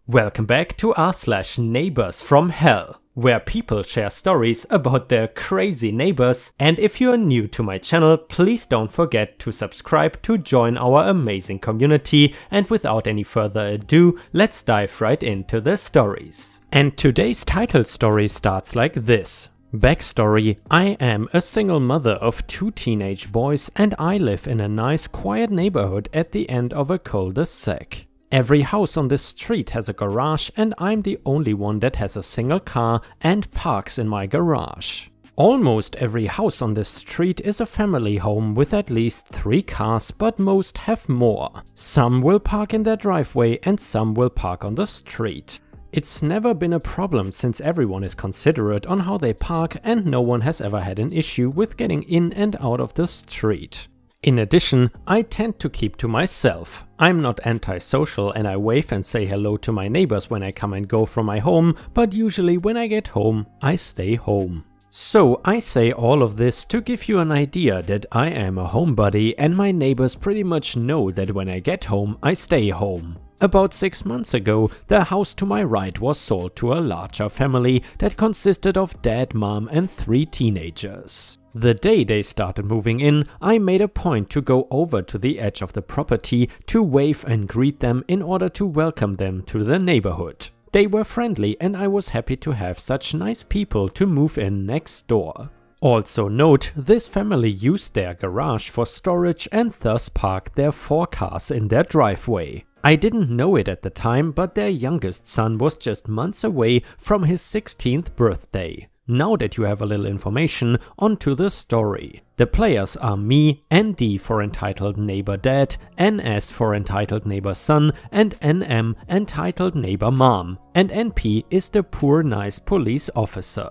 Welcome back to r/neighbors from hell, where people share stories about their crazy neighbors. And if you're new to my channel, please don't forget to subscribe to join our amazing community. And without any further ado, let's dive right into the stories. And today's title story starts like this. Backstory: I am a single mother of 2 teenage boys and I live in a nice quiet neighborhood at the end of a cul-de-sac. Every house on this street has a garage and I'm the only one that has a single car and parks in my garage. Almost every house on this street is a family home with at least 3 cars, but most have more. Some will park in their driveway and some will park on the street. It's never been a problem since everyone is considerate on how they park and no one has ever had an issue with getting in and out of the street. In addition, I tend to keep to myself. I'm not antisocial and I wave and say hello to my neighbors when I come and go from my home, but usually when I get home, I stay home. So I say all of this to give you an idea that I am a homebody and my neighbors pretty much know that when I get home, I stay home. About 6 months ago, the house to my right was sold to a larger family that consisted of dad, mom and 3 teenagers. The day they started moving in, I made a point to go over to the edge of the property to wave and greet them in order to welcome them to the neighborhood. They were friendly and I was happy to have such nice people to move in next door. Also note, this family used their garage for storage and thus parked their 4 cars in their driveway. I didn't know it at the time, but their youngest son was just months away from his 16th birthday. Now that you have a little information, onto the story. The players are me, ND for entitled neighbor dad, NS for entitled neighbor son, and NM entitled neighbor mom, and NP is the poor nice police officer.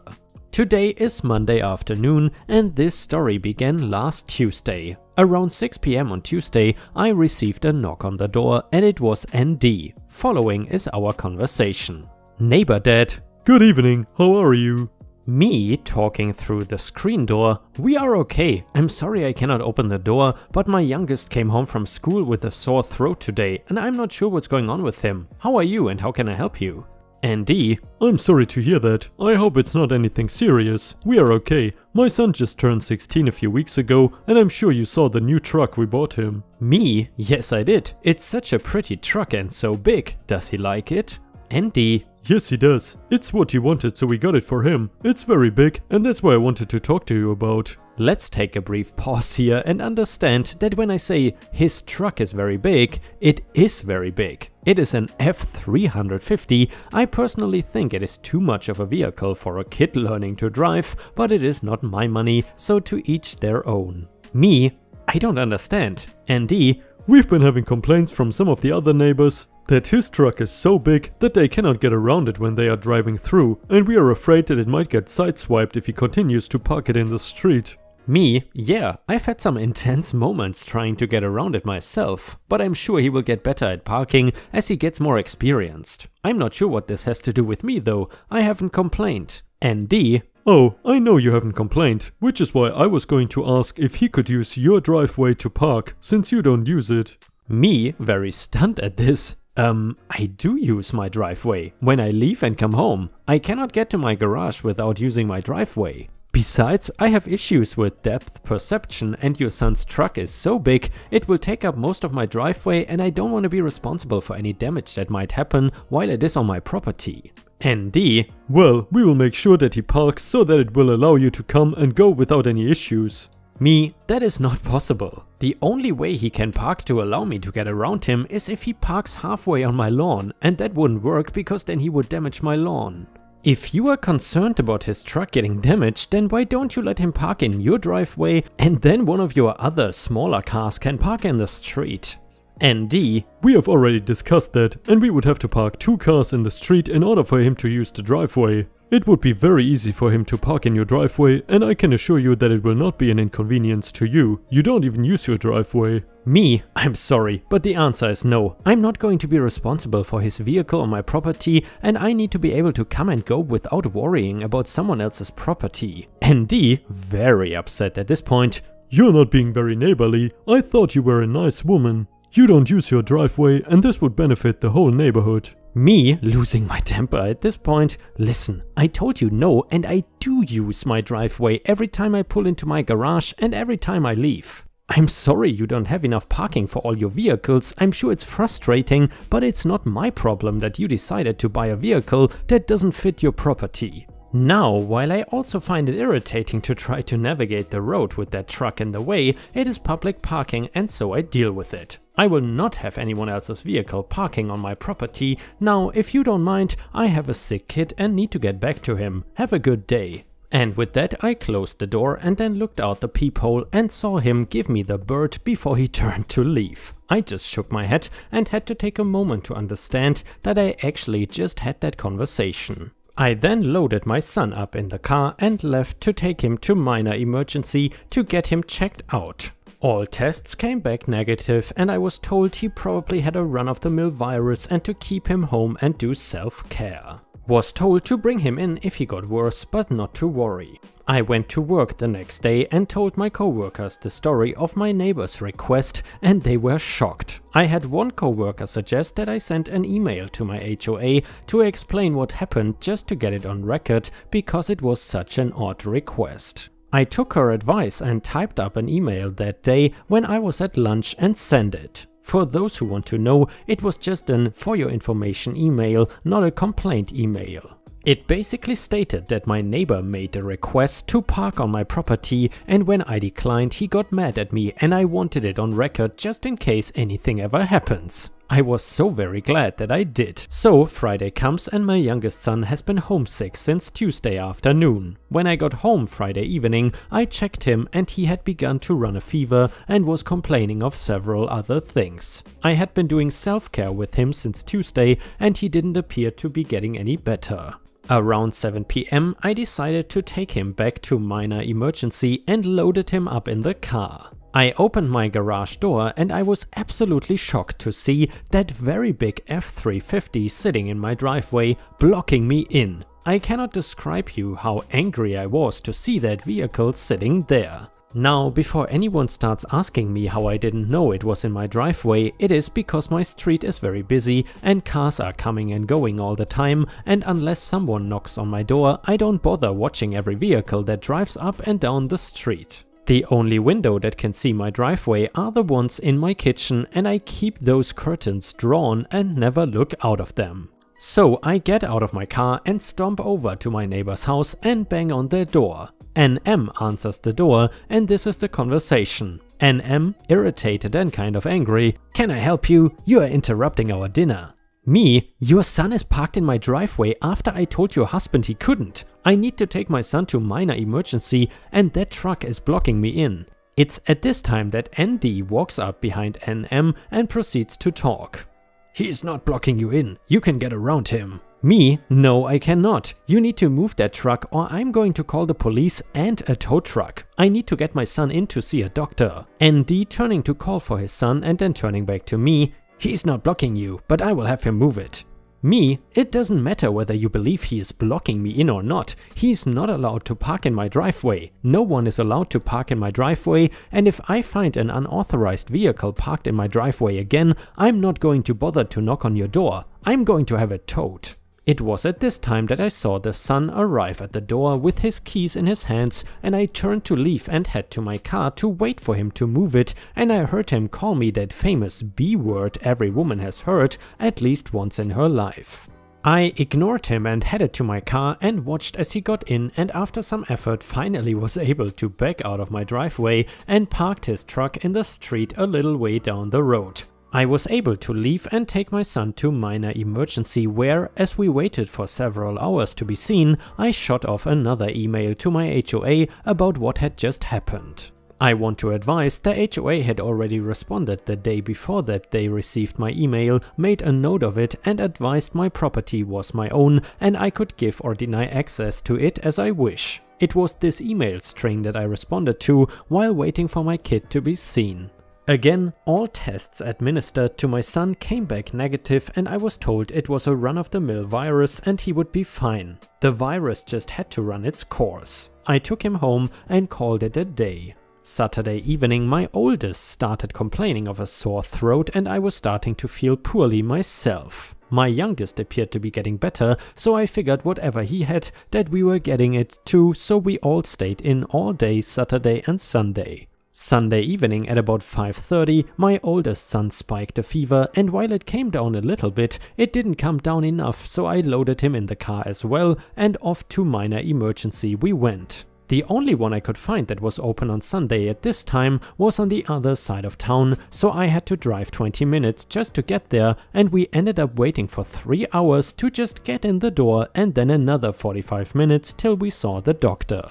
Today is Monday afternoon and this story began last Tuesday. Around 6 PM on Tuesday, I received a knock on the door and it was ND. Following is our conversation. Neighbor dad: Good evening, how are you? Me talking through the screen door: We are okay. I'm sorry I cannot open the door, but my youngest came home from school with a sore throat today and I'm not sure what's going on with him. How are you and how can I help you? ND: I'm sorry to hear that. I hope it's not anything serious. We are okay. My son just turned 16 a few weeks ago and I'm sure you saw the new truck we bought him. Me? Yes, I did. It's such a pretty truck and so big. Does he like it? ND: Yes, he does. It's what he wanted, so we got it for him. It's very big and that's why I wanted to talk to you about. Let's take a brief pause here and understand that when I say his truck is very big, it is very big. It is an F350. I personally think it is too much of a vehicle for a kid learning to drive, but it is not my money, so to each their own. Me: I don't understand. ND: We've been having complaints from some of the other neighbors that his truck is so big that they cannot get around it when they are driving through, and we are afraid that it might get sideswiped if he continues to park it in the street. Me: Yeah, I've had some intense moments trying to get around it myself, but I'm sure he will get better at parking as he gets more experienced. I'm not sure what this has to do with me though, I haven't complained. ND: Oh, I know you haven't complained, which is why I was going to ask if he could use your driveway to park, since you don't use it. Me, very stunned at this. I do use my driveway. When I leave and come home, I cannot get to my garage without using my driveway. Besides, I have issues with depth perception and your son's truck is so big, it will take up most of my driveway and I don't want to be responsible for any damage that might happen while it is on my property. ND: Well, we will make sure that he parks so that it will allow you to come and go without any issues. Me: That is not possible. The only way he can park to allow me to get around him is if he parks halfway on my lawn, and that wouldn't work because then he would damage my lawn. If you are concerned about his truck getting damaged, then why don't you let him park in your driveway and then one of your other smaller cars can park in the street? ND: We have already discussed that and we would have to park 2 cars in the street in order for him to use the driveway. It would be very easy for him to park in your driveway and I can assure you that it will not be an inconvenience to you. You don't even use your driveway. Me: I'm sorry, but the answer is no. I'm not going to be responsible for his vehicle on my property and I need to be able to come and go without worrying about someone else's property. ND, very upset at this point: You're not being very neighborly. I thought you were a nice woman. You don't use your driveway and this would benefit the whole neighborhood. Me, losing my temper at this point. Listen, I told you no, and I do use my driveway every time I pull into my garage and every time I leave. I'm sorry you don't have enough parking for all your vehicles. I'm sure it's frustrating, but it's not my problem that you decided to buy a vehicle that doesn't fit your property. Now, while I also find it irritating to try to navigate the road with that truck in the way, it is public parking and so I deal with it. I will not have anyone else's vehicle parking on my property. Now, if you don't mind, I have a sick kid and need to get back to him. Have a good day. And with that I closed the door and then looked out the peephole and saw him give me the bird before he turned to leave. I just shook my head and had to take a moment to understand that I actually just had that conversation. I then loaded my son up in the car and left to take him to minor emergency to get him checked out. All tests came back negative and I was told he probably had a run-of-the-mill virus and to keep him home and do self-care. Was told to bring him in if he got worse, but not to worry. I went to work the next day and told my coworkers the story of my neighbor's request and they were shocked. I had one coworker suggest that I send an email to my HOA to explain what happened just to get it on record because it was such an odd request. I took her advice and typed up an email that day when I was at lunch and sent it. For those who want to know, it was just an for your information email, not a complaint email. It basically stated that my neighbor made a request to park on my property and when I declined he got mad at me and I wanted it on record just in case anything ever happens. I was so very glad that I did. So Friday comes and my youngest son has been homesick since Tuesday afternoon. When I got home Friday evening, I checked him and he had begun to run a fever and was complaining of several other things. I had been doing self-care with him since Tuesday and he didn't appear to be getting any better. Around 7 PM, I decided to take him back to minor emergency and loaded him up in the car. I opened my garage door and I was absolutely shocked to see that very big F350 sitting in my driveway, blocking me in. I cannot describe you how angry I was to see that vehicle sitting there. Now, before anyone starts asking me how I didn't know it was in my driveway, it is because my street is very busy and cars are coming and going all the time, and unless someone knocks on my door, I don't bother watching every vehicle that drives up and down the street. The only window that can see my driveway are the ones in my kitchen and I keep those curtains drawn and never look out of them. So I get out of my car and stomp over to my neighbor's house and bang on their door. NM answers the door and this is the conversation. NM, irritated and kind of angry, "Can I help you? You are interrupting our dinner." Me, "Your son is parked in my driveway after I told your husband he couldn't. I need to take my son to minor emergency and that truck is blocking me in." It's at this time that ND walks up behind NM and proceeds to talk. "He's not blocking you in. You can get around him." Me, "No, I cannot. You need to move that truck or I'm going to call the police and a tow truck. I need to get my son in to see a doctor." ND turning to call for his son and then turning back to me, "He's not blocking you, but I will have him move it." Me, "It doesn't matter whether you believe he is blocking me in or not. He's not allowed to park in my driveway. No one is allowed to park in my driveway, and if I find an unauthorized vehicle parked in my driveway again, I'm not going to bother to knock on your door. I'm going to have it towed." It was at this time that I saw the son arrive at the door with his keys in his hands and I turned to leave and head to my car to wait for him to move it and I heard him call me that famous B word every woman has heard at least once in her life. I ignored him and headed to my car and watched as he got in and after some effort finally was able to back out of my driveway and parked his truck in the street a little way down the road. I was able to leave and take my son to minor emergency where, as we waited for several hours to be seen, I shot off another email to my HOA about what had just happened. I want to advise the HOA had already responded the day before that they received my email, made a note of it and advised my property was my own and I could give or deny access to it as I wish. It was this email string that I responded to while waiting for my kid to be seen. Again, all tests administered to my son came back negative and I was told it was a run-of-the-mill virus and he would be fine. The virus just had to run its course. I took him home and called it a day. Saturday evening, my oldest started complaining of a sore throat and I was starting to feel poorly myself. My youngest appeared to be getting better, so I figured whatever he had, that we were getting it too, so we all stayed in all day Saturday and Sunday. Sunday evening at about 5:30, my oldest son spiked a fever, and while it came down a little bit, it didn't come down enough, so I loaded him in the car as well, and off to minor emergency we went. The only one I could find that was open on Sunday at this time was on the other side of town, so I had to drive 20 minutes just to get there, and we ended up waiting for 3 hours to just get in the door, and then another 45 minutes till we saw the doctor.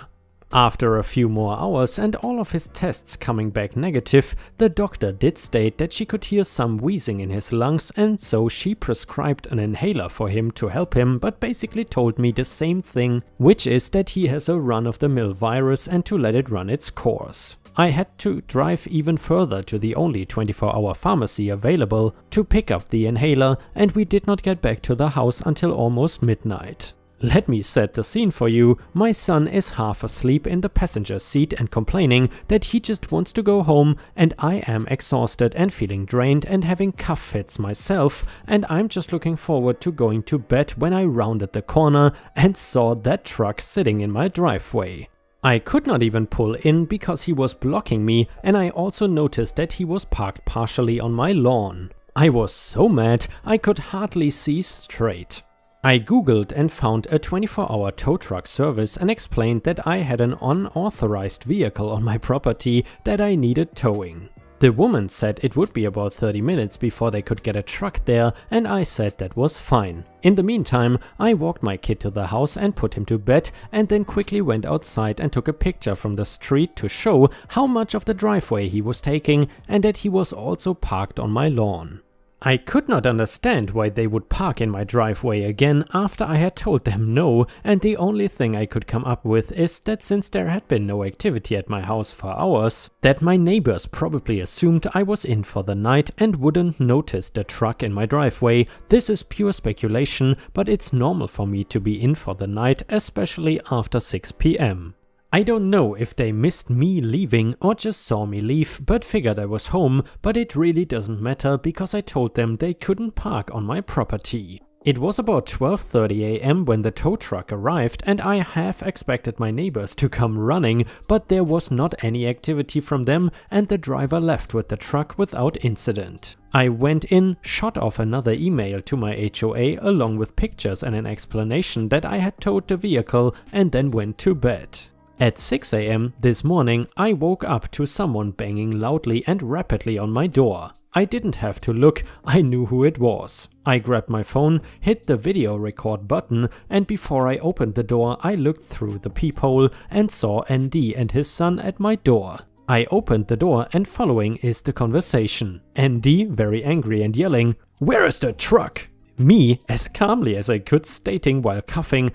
After a few more hours and all of his tests coming back negative, the doctor did state that she could hear some wheezing in his lungs, and so she prescribed an inhaler for him to help him, but basically told me the same thing, which is that he has a run-of-the-mill virus and to let it run its course. I had to drive even further to the only 24-hour pharmacy available to pick up the inhaler, and we did not get back to the house until almost midnight. Let me set the scene for you. My son is half asleep in the passenger seat and complaining that he just wants to go home, and I am exhausted and feeling drained and having cough fits myself, and I'm just looking forward to going to bed when I rounded the corner and saw that truck sitting in my driveway. I could not even pull in because he was blocking me, and I also noticed that he was parked partially on my lawn. I was so mad I could hardly see straight. I googled and found a 24-hour tow truck service and explained that I had an unauthorized vehicle on my property that I needed towing. The woman said it would be about 30 minutes before they could get a truck there, and I said that was fine. In the meantime, I walked my kid to the house and put him to bed, and then quickly went outside and took a picture from the street to show how much of the driveway he was taking and that he was also parked on my lawn. I could not understand why they would park in my driveway again after I had told them no, and the only thing I could come up with is that since there had been no activity at my house for hours, that my neighbors probably assumed I was in for the night and wouldn't notice the truck in my driveway. This is pure speculation, but it's normal for me to be in for the night, especially after 6 p.m. I don't know if they missed me leaving or just saw me leave, but figured I was home, but it really doesn't matter because I told them they couldn't park on my property. It was about 12:30 a.m. when the tow truck arrived, and I half expected my neighbors to come running, but there was not any activity from them, and the driver left with the truck without incident. I went in, shot off another email to my HOA along with pictures and an explanation that I had towed the vehicle, and then went to bed. At 6 a.m. this morning, I woke up to someone banging loudly and rapidly on my door. I didn't have to look, I knew who it was. I grabbed my phone, hit the video record button, and before I opened the door, I looked through the peephole and saw ND and his son at my door. I opened the door, and following is the conversation. ND very angry and yelling, "Where is the truck?" Me, as calmly as I could, stating while coughing,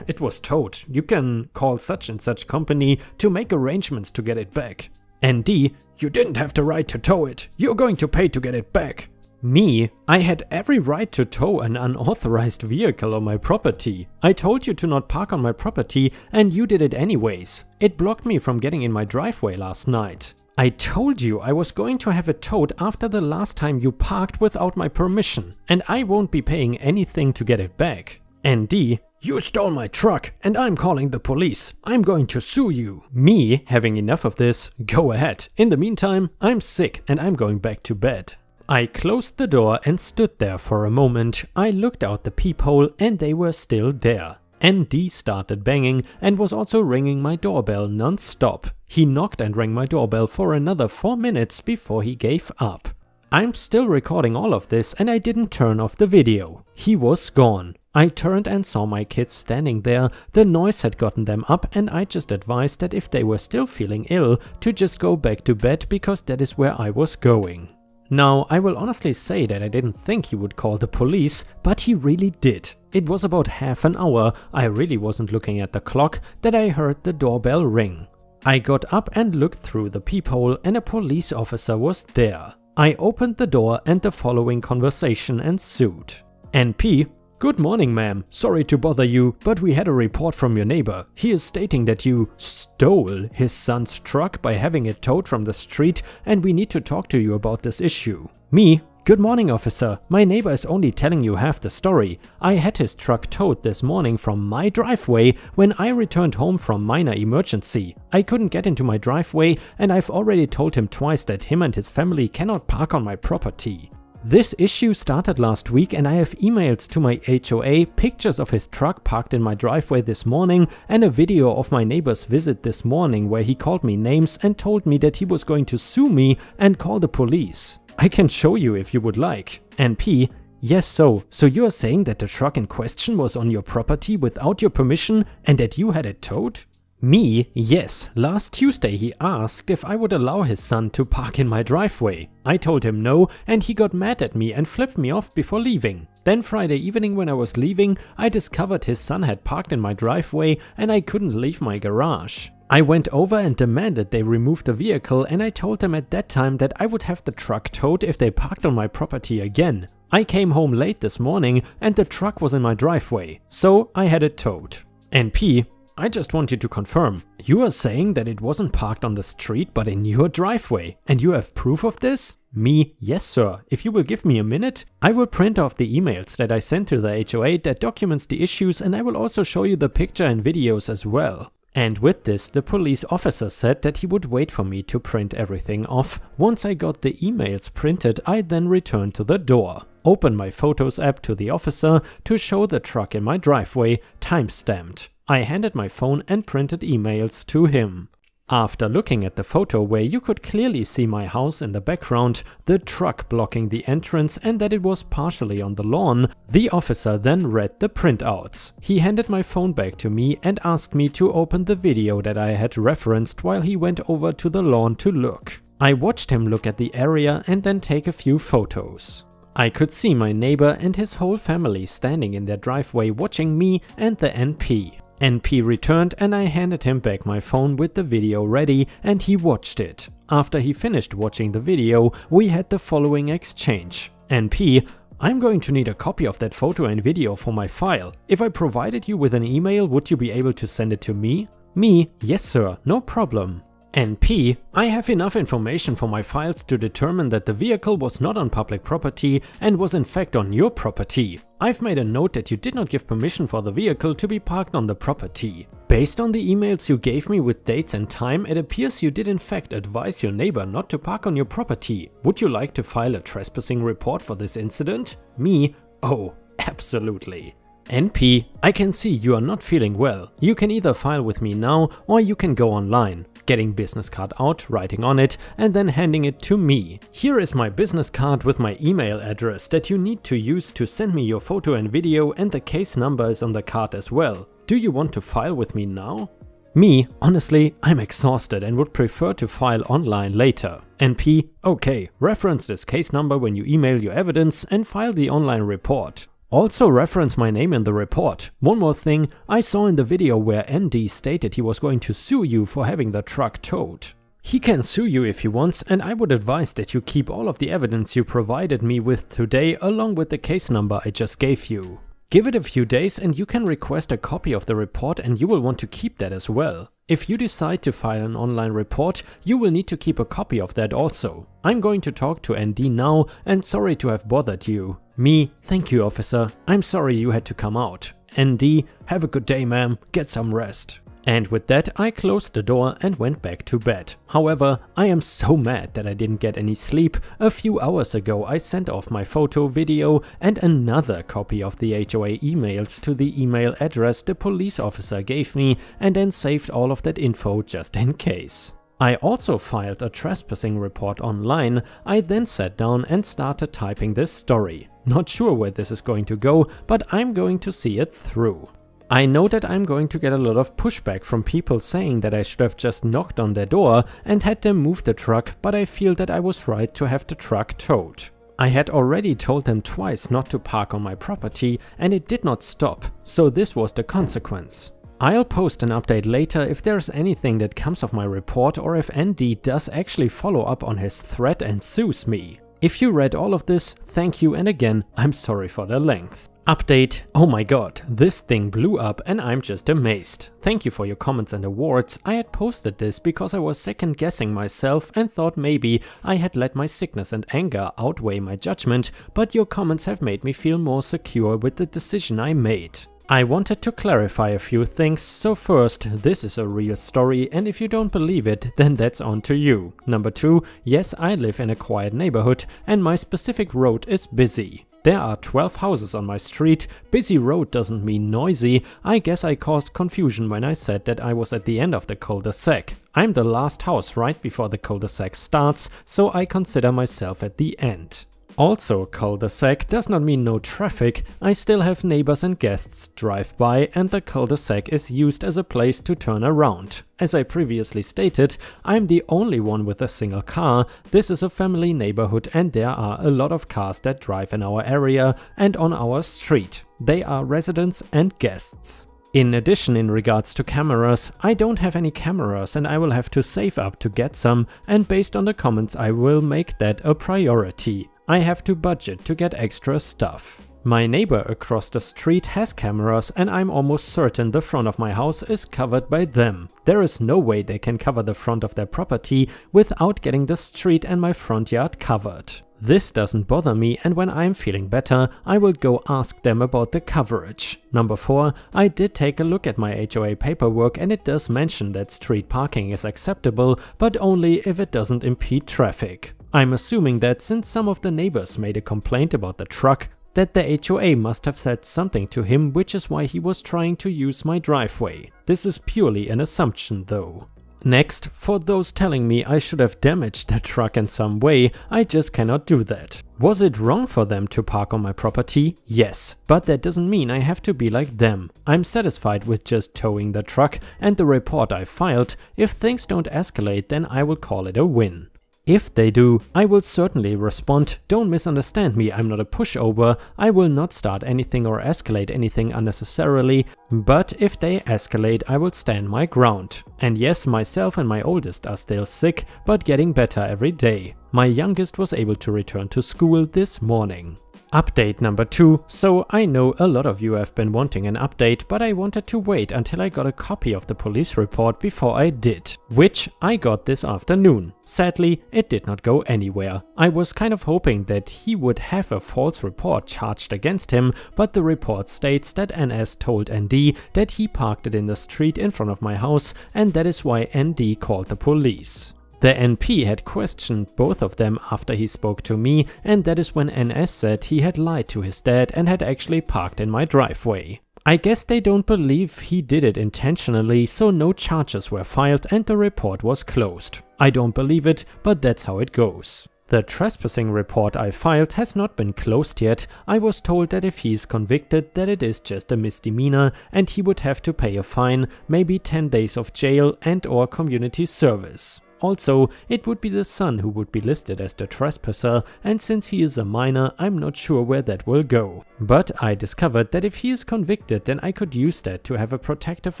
It was towed. You can call such and such company to make arrangements to get it back. ND, "You didn't have the right to tow it. You're going to pay to get it back." Me, I had every right to tow an unauthorized vehicle on my property. I told you to not park on my property, and you did it anyways. It blocked me from getting in my driveway last night. I told you I was going to have it towed after the last time you parked without my permission, and I won't be paying anything to get it back. ND, "You stole my truck, and I'm calling the police. I'm going to sue you." Me, having enough of this, "Go ahead. In the meantime, I'm sick and I'm going back to bed." I closed the door and stood there for a moment. I looked out the peephole and they were still there. ND started banging and was also ringing my doorbell non-stop. He knocked and rang my doorbell for another 4 minutes before he gave up. I'm still recording all of this and I didn't turn off the video. He was gone. I turned and saw my kids standing there. The noise had gotten them up, and I just advised that if they were still feeling ill, to just go back to bed because that is where I was going. Now, I will honestly say that I didn't think he would call the police, but he really did. It was about half an hour, I really wasn't looking at the clock, that I heard the doorbell ring. I got up and looked through the peephole, and a police officer was there. I opened the door and the following conversation ensued. NP, "Good morning, ma'am. Sorry to bother you, but we had a report from your neighbor. He is stating that you stole his son's truck by having it towed from the street, and we need to talk to you about this issue." Me, Good morning, officer. My neighbor is only telling you half the story. I had his truck towed this morning from my driveway when I returned home from minor emergency. I couldn't get into my driveway and I've already told him twice that him and his family cannot park on my property. This issue started last week and I have emails to my HOA, pictures of his truck parked in my driveway this morning and a video of my neighbor's visit this morning where he called me names and told me that he was going to sue me and call the police. I can show you if you would like. NP: Yes, so you are saying that the truck in question was on your property without your permission and that you had it towed? Me: Yes, last Tuesday he asked if I would allow his son to park in my driveway. I told him no and he got mad at me and flipped me off before leaving. Then Friday evening when I was leaving, I discovered his son had parked in my driveway and I couldn't leave my garage. I went over and demanded they remove the vehicle and I told them at that time that I would have the truck towed if they parked on my property again. I came home late this morning and the truck was in my driveway, so I had it towed. NP: I just want you to confirm, you are saying that it wasn't parked on the street but in your driveway, and you have proof of this? Me: Yes, sir. If you will give me a minute, I will print off the emails that I sent to the HOA that documents the issues and I will also show you the picture and videos as well. And with this, the police officer said that he would wait for me to print everything off. Once I got the emails printed, I then returned to the door, opened my Photos app to the officer to show the truck in my driveway, time-stamped. I handed my phone and printed emails to him. After looking at the photo where you could clearly see my house in the background, the truck blocking the entrance and that it was partially on the lawn, the officer then read the printouts. He handed my phone back to me and asked me to open the video that I had referenced while he went over to the lawn to look. I watched him look at the area and then take a few photos. I could see my neighbor and his whole family standing in their driveway watching me and the NP. NP returned and I handed him back my phone with the video ready and he watched it. After he finished watching the video, we had the following exchange. NP: I'm going to need a copy of that photo and video for my file. If I provided you with an email, would you be able to send it to me? Me: Yes, sir, no problem. NP: I have enough information for my files to determine that the vehicle was not on public property and was in fact on your property. I've made a note that you did not give permission for the vehicle to be parked on the property. Based on the emails you gave me with dates and time, it appears you did in fact advise your neighbor not to park on your property. Would you like to file a trespassing report for this incident? Me: Oh, absolutely. NP: I can see you are not feeling well. You can either file with me now or you can go online. Getting business card out, writing on it, and then handing it to me. Here is my business card with my email address that you need to use to send me your photo and video, and the case number is on the card as well. Do you want to file with me now? Me: Honestly, I'm exhausted and would prefer to file online later. NP: Okay, reference this case number when you email your evidence and file the online report. Also reference my name in the report. One more thing, I saw in the video where ND stated he was going to sue you for having the truck towed. He can sue you if he wants, and I would advise that you keep all of the evidence you provided me with today along with the case number I just gave you. Give it a few days and you can request a copy of the report and you will want to keep that as well. If you decide to file an online report, you will need to keep a copy of that also. I'm going to talk to ND now and sorry to have bothered you. Me: Thank you, officer. I'm sorry you had to come out. ND: Have a good day, ma'am. Get some rest. And with that, I closed the door and went back to bed. However, I am so mad that I didn't get any sleep. A few hours ago, I sent off my photo, video, and another copy of the HOA emails to the email address the police officer gave me, and then saved all of that info just in case. I also filed a trespassing report online. I then sat down and started typing this story. Not sure where this is going to go, but I'm going to see it through. I know that I'm going to get a lot of pushback from people saying that I should have just knocked on their door and had them move the truck, but I feel that I was right to have the truck towed. I had already told them twice not to park on my property and it did not stop, so this was the consequence. I'll post an update later if there's anything that comes of my report or if ND does actually follow up on his threat and sues me. If you read all of this, thank you, and again, I'm sorry for the length. Update: oh my god, this thing blew up and I'm just amazed. Thank you for your comments and awards. I had posted this because I was second guessing myself and thought maybe I had let my sickness and anger outweigh my judgment, but your comments have made me feel more secure with the decision I made. I wanted to clarify a few things, so first, this is a real story and if you don't believe it, then that's on to you. Number 2, yes, I live in a quiet neighborhood and my specific road is busy. There are 12 houses on my street. Busy road doesn't mean noisy. I guess I caused confusion when I said that I was at the end of the cul-de-sac. I'm the last house right before the cul-de-sac starts, so I consider myself at the end. Also, cul-de-sac does not mean no traffic. I still have neighbors and guests drive by and the cul-de-sac is used as a place to turn around. As I previously stated, I'm the only one with a single car. This is a family neighborhood and there are a lot of cars that drive in our area and on our street. They are residents and guests. In addition, in regards to cameras, I don't have any cameras and I will have to save up to get some, and based on the comments I will make that a priority. I have to budget to get extra stuff. My neighbor across the street has cameras and I'm almost certain the front of my house is covered by them. There is no way they can cover the front of their property without getting the street and my front yard covered. This doesn't bother me and when I'm feeling better, I will go ask them about the coverage. Number 4, I did take a look at my HOA paperwork and it does mention that street parking is acceptable, but only if it doesn't impede traffic. I'm assuming that since some of the neighbors made a complaint about the truck, that the HOA must have said something to him, which is why he was trying to use my driveway. This is purely an assumption though. Next, for those telling me I should have damaged the truck in some way, I just cannot do that. Was it wrong for them to park on my property? Yes, but that doesn't mean I have to be like them. I'm satisfied with just towing the truck and the report I filed. If things don't escalate, then I will call it a win. If they do, I will certainly respond. Don't misunderstand me, I'm not a pushover. I will not start anything or escalate anything unnecessarily, but if they escalate, I will stand my ground. And yes, myself and my oldest are still sick, but getting better every day. My youngest was able to return to school this morning. Update number 2. So I know a lot of you have been wanting an update, but I wanted to wait until I got a copy of the police report before I did, which I got this afternoon. Sadly, it did not go anywhere. I was kind of hoping that he would have a false report charged against him, but the report states that NS told ND that he parked it in the street in front of my house and that is why ND called the police. The NP had questioned both of them after he spoke to me, and that is when NS said he had lied to his dad and had actually parked in my driveway. I guess they don't believe he did it intentionally, so no charges were filed and the report was closed. I don't believe it, but that's how it goes. The trespassing report I filed has not been closed yet. I was told that if he is convicted that it is just a misdemeanor and he would have to pay a fine, maybe 10 days of jail and or community service. Also, it would be the son who would be listed as the trespasser, and since he is a minor, I'm not sure where that will go. But I discovered that if he is convicted, then I could use that to have a protective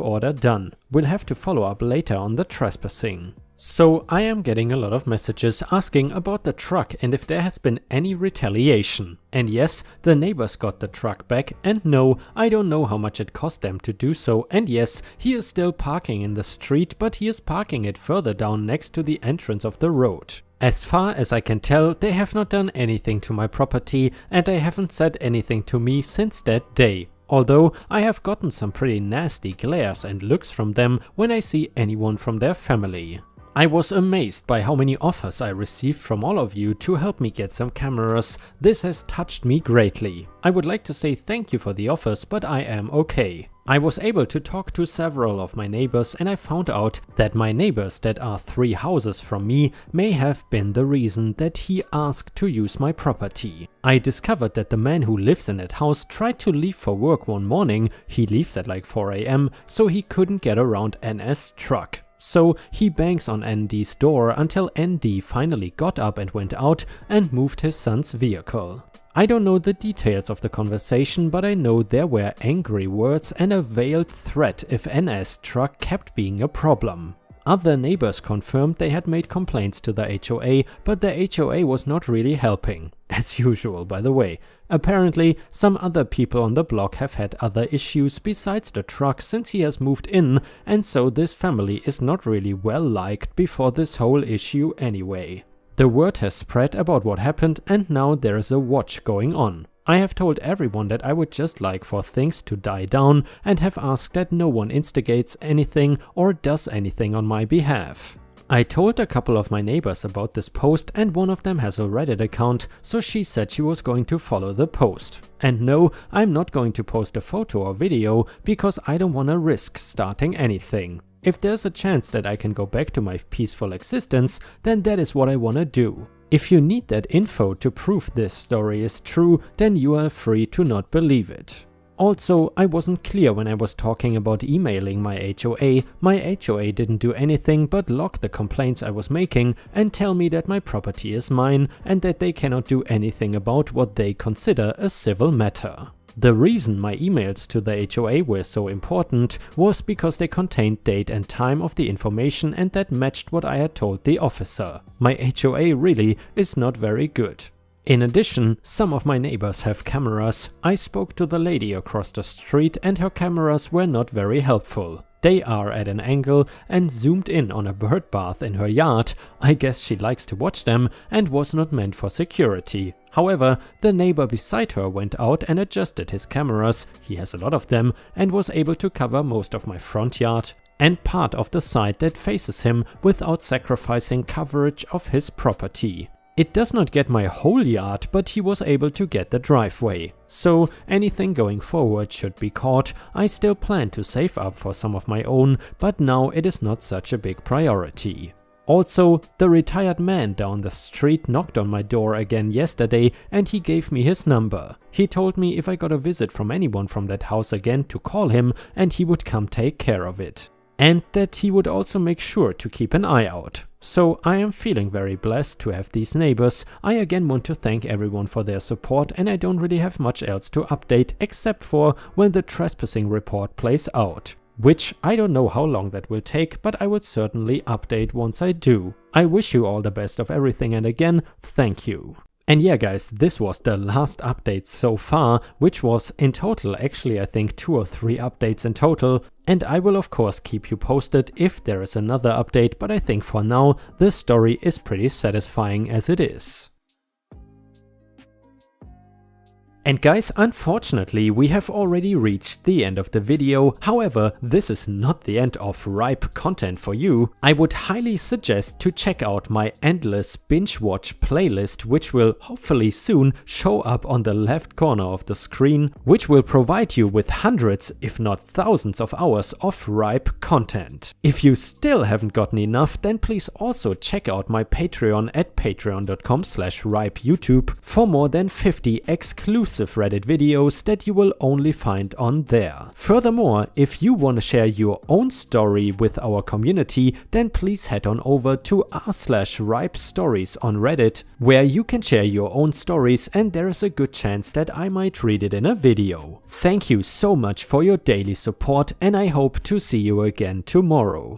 order done. We'll have to follow up later on the trespassing. So I am getting a lot of messages asking about the truck and if there has been any retaliation. And yes, the neighbors got the truck back, and no, I don't know how much it cost them to do so, and yes, he is still parking in the street, but he is parking it further down next to the entrance of the road. As far as I can tell, they have not done anything to my property and they haven't said anything to me since that day. Although I have gotten some pretty nasty glares and looks from them when I see anyone from their family. I was amazed by how many offers I received from all of you to help me get some cameras. This has touched me greatly. I would like to say thank you for the offers, but I am okay. I was able to talk to several of my neighbors and I found out that my neighbors that are 3 houses from me may have been the reason that he asked to use my property. I discovered that the man who lives in that house tried to leave for work one morning. He leaves at like 4 AM, so he couldn't get around NS truck. So he bangs on ND's door until ND finally got up and went out and moved his son's vehicle. I don't know the details of the conversation, but I know there were angry words and a veiled threat if NS truck kept being a problem. Other neighbors confirmed they had made complaints to the HOA, but the HOA was not really helping. As usual, by the way. Apparently, some other people on the block have had other issues besides the truck since he has moved in, and so this family is not really well liked before this whole issue anyway. The word has spread about what happened, and now there is a watch going on. I have told everyone that I would just like for things to die down and have asked that no one instigates anything or does anything on my behalf. I told a couple of my neighbors about this post, and one of them has a Reddit account, so she said she was going to follow the post. And no, I'm not going to post a photo or video because I don't want to risk starting anything. If there's a chance that I can go back to my peaceful existence, then that is what I want to do. If you need that info to prove this story is true, then you are free to not believe it. Also, I wasn't clear when I was talking about emailing my HOA. My HOA didn't do anything but log the complaints I was making and tell me that my property is mine and that they cannot do anything about what they consider a civil matter. The reason my emails to the HOA were so important was because they contained date and time of the information and that matched what I had told the officer. My HOA really is not very good. In addition, some of my neighbors have cameras. I spoke to the lady across the street and her cameras were not very helpful. They are at an angle and zoomed in on a bird bath in her yard. I guess she likes to watch them and was not meant for security. However, the neighbor beside her went out and adjusted his cameras, he has a lot of them, and was able to cover most of my front yard and part of the side that faces him without sacrificing coverage of his property. It does not get my whole yard, but he was able to get the driveway. So anything going forward should be caught. I still plan to save up for some of my own, but now it is not such a big priority. Also, the retired man down the street knocked on my door again yesterday and he gave me his number. He told me if I got a visit from anyone from that house again to call him and he would come take care of it. And that he would also make sure to keep an eye out. So I am feeling very blessed to have these neighbors. I again want to thank everyone for their support and I don't really have much else to update except for when the trespassing report plays out. Which I don't know how long that will take, but I would certainly update once I do. I wish you all the best of everything and again, thank you. And yeah guys, this was the last update so far, which was in total actually I think 2 or 3 updates in total. And I will of course keep you posted if there is another update, but I think for now the story is pretty satisfying as it is. And guys, unfortunately we have already reached the end of the video. However, this is not the end of ripe content for you. I would highly suggest to check out my endless binge watch playlist, which will hopefully soon show up on the left corner of the screen, which will provide you with hundreds if not thousands of hours of ripe content. If you still haven't gotten enough, then please also check out my Patreon at patreon.com/ripeyoutube for more than 50 exclusive Reddit videos that you will only find on there. Furthermore, if you want to share your own story with our community, then please head on over to r/ripestories on Reddit, where you can share your own stories and there is a good chance that I might read it in a video. Thank you so much for your daily support and I hope to see you again tomorrow.